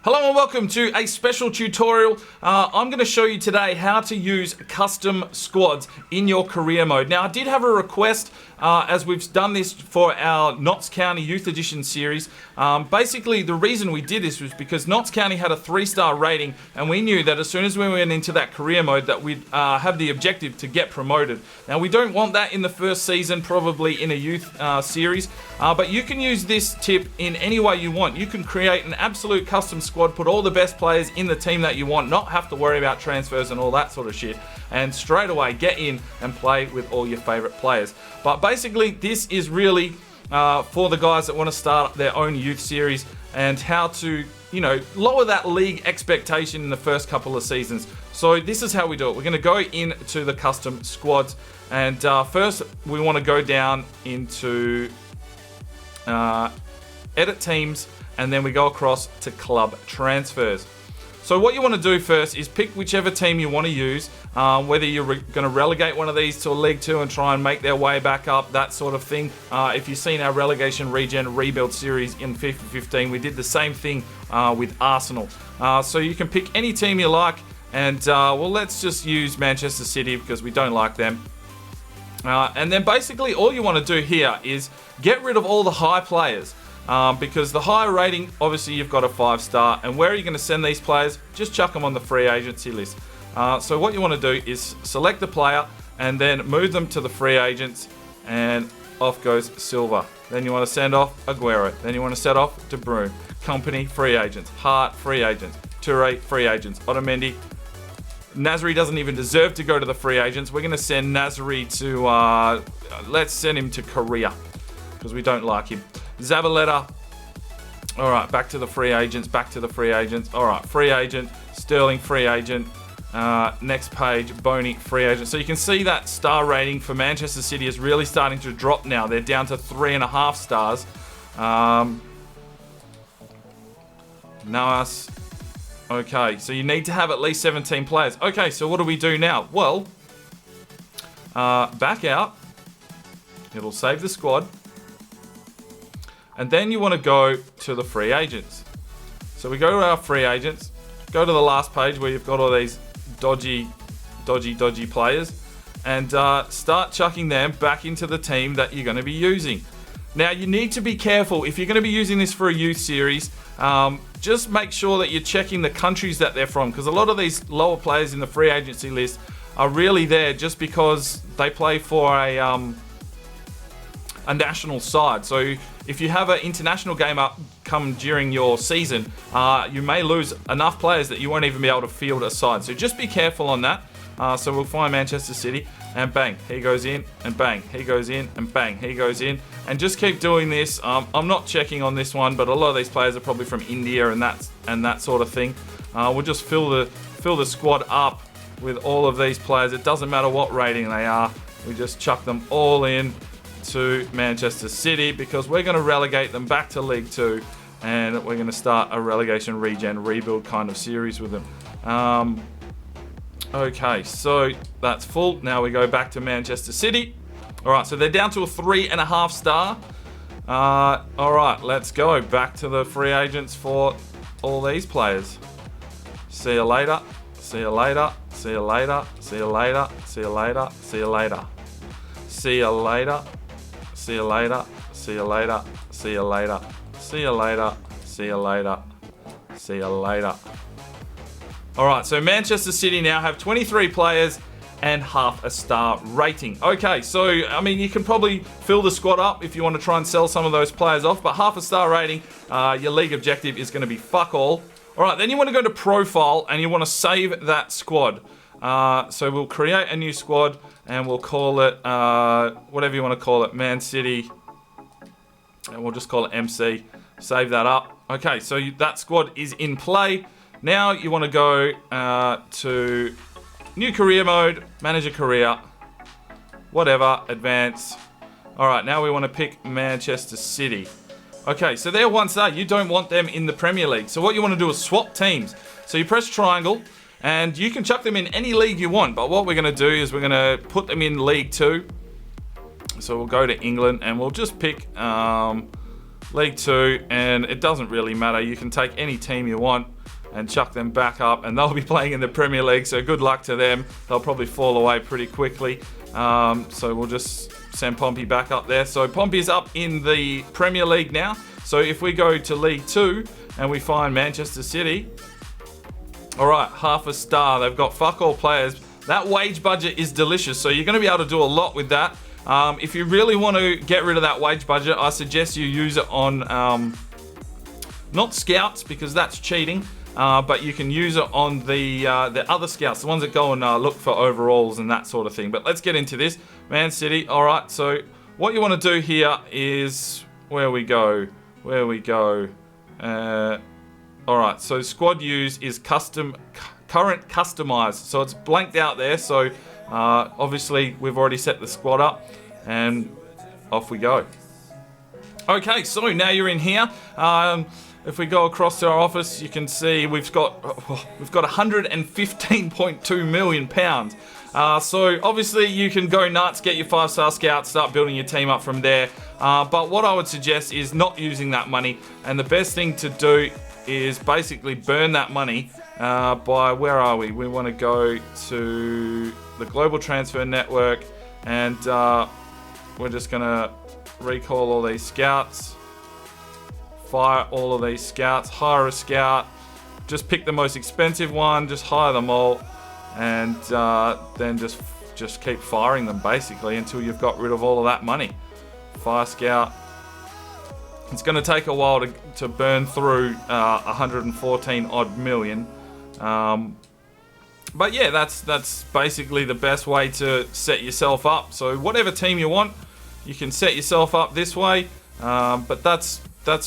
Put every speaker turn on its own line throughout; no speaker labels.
Hello and welcome to a special tutorial. I'm going to show you today how to use custom squads in your career mode. Now, I did have a request as we've done this for our Notts County Youth Edition series. Basically, the reason we did this was because Notts County had a 3-star rating, and we knew that as soon as we went into that career mode that we'd have the objective to get promoted. Now, we don't want that in the first season, probably in a youth series, but you can use this tip in any way you want. You can create an absolute custom squad, put all the best players in the team that you want, not have to worry about transfers and all that sort of shit, and straight away get in and play with all your favorite players. But basically, this is really for the guys that want to start their own youth series and how to, lower that league expectation in the first couple of seasons. So this is how we do it. We're going to go into the custom squads, and first we want to go down into edit teams, and then we go across to club transfers. So what you want to do first is pick whichever team you want to use, whether you're going to relegate one of these to a League 2 and try and make their way back up, that sort of thing. If you've seen our relegation regen rebuild series in FIFA 15, we did the same thing with Arsenal. So you can pick any team you like, and well, let's just use Manchester City because we don't like them. And then basically all you want to do here is get rid of all the high players. Because the higher rating, obviously you've got a 5-star, and where are you going to send these players? Just chuck them on the free agency list. So what you want to do is select the player and then move them to the free agents, and off goes Silva. Then you want to send off Aguero. Then you want to set off De Bruyne. Company, free agents. Hart, free agents. Toure, free agents. Otamendi. Nasri doesn't even deserve to go to the free agents. We're going to send Nasri to, let's send him to Korea because we don't like him. Zabaleta. All right, back to the free agents. All right, free agent. Sterling, free agent. Next page, Boney, free agent. So you can see that star rating for Manchester City is really starting to drop now. They're down to 3.5 stars. Naas. Okay, so you need to have at least 17 players. Okay, so what do we do now? Well, back out. It'll save the squad. And then you want to go to the free agents. So we go to our free agents, go to the last page where you've got all these dodgy players, and start chucking them back into the team that you're going to be using. Now, you need to be careful. If you're going to be using this for a youth series, just make sure that you're checking the countries that they're from, because a lot of these lower players in the free agency list are really there just because they play for a national side. So if you have an international game up come during your season, you may lose enough players that you won't even be able to field a side. So just be careful on that. So we'll find Manchester City, and bang, he goes in, and bang, he goes in, and bang, he goes in, and just keep doing this. I'm not checking on this one, but a lot of these players are probably from India and that sort of thing. We'll just fill the squad up with all of these players. It doesn't matter what rating they are. We just chuck them all in to Manchester City because we're going to relegate them back to League 2, and we're going to start a relegation regen rebuild kind of series with them. Okay, so that's full. Now we go back to Manchester City. All right, so they're down to a 3.5 star. All right, let's go back to the free agents for all these players. See you later. See you later. See you later. See you later. See you later. See you later. See you later. See you later. See you later. See you later. See you later. See you later. See you later. All right, so Manchester City now have 23 players and half a star rating. Okay, so, I mean, you can probably fill the squad up if you want to try and sell some of those players off, but half a star rating, your league objective is going to be fuck all. All right, then you want to go to profile and you want to save that squad. So we'll create a new squad and we'll call it, whatever you want to call it, Man City. And we'll just call it MC. Save that up. Okay, so that squad is in play. Now you want to go to new career mode, manage a career, whatever, advance. All right, now we want to pick Manchester City. Okay, so they're 1-star. You don't want them in the Premier League. So what you want to do is swap teams. So you press triangle, and you can chuck them in any league you want. But what we're going to do is we're going to put them in League 2. So we'll go to England, and we'll just pick League 2, and it doesn't really matter. You can take any team you want. and chuck them back up, and they'll be playing in the Premier League, so good luck to them. They'll probably fall away pretty quickly. So we'll just send Pompey back up there. So Pompey's up in the Premier League now. So if we go to League 2 and we find Manchester City, all right, half a star. They've got fuck all players. That wage budget is delicious, so you're going to be able to do a lot with that. If you really want to get rid of that wage budget, I suggest you use it on not scouts, because that's cheating. But you can use it on the other scouts, the ones that go and look for overalls and that sort of thing. But let's get into this. Man City, all right, so what you want to do here is, where we go. All right, so squad use is current customized. So it's blanked out there, so obviously we've already set the squad up, and off we go. Okay, so now you're in here. If we go across to our office, you can see we've got 115.2 million pounds. So obviously you can go nuts, get your 5-star scouts, start building your team up from there. But what I would suggest is not using that money, and the best thing to do is basically burn that money by, where are we? We want to go to the Global Transfer Network, and we're just going to recall all these scouts. Fire all of these scouts, hire a scout, just pick the most expensive one, just hire them all, and then just keep firing them basically until you've got rid of all of that money. Fire scout. It's going to take a while to burn through 114 odd million. But yeah, that's basically the best way to set yourself up. So whatever team you want, you can set yourself up this way. But that's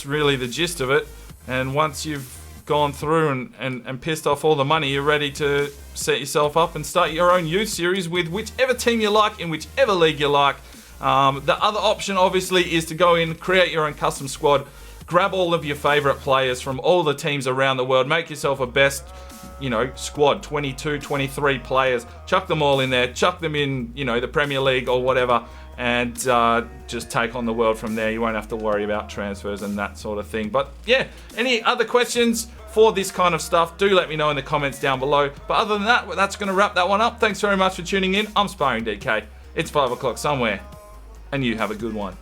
really the gist of it. And once you've gone through and pissed off all the money, you're ready to set yourself up and start your own youth series with whichever team you like, in whichever league you like. The other option obviously is to go in, create your own custom squad, grab all of your favorite players from all the teams around the world, make yourself a best, squad, 22, 23 players, chuck them all in there, chuck them in, the Premier League or whatever, and just take on the world from there. You won't have to worry about transfers and that sort of thing. But yeah, any other questions for this kind of stuff, do let me know in the comments down below. But other than that, that's going to wrap that one up. Thanks very much for tuning in. I'm Sparring DK. It's 5 o'clock somewhere, and you have a good one.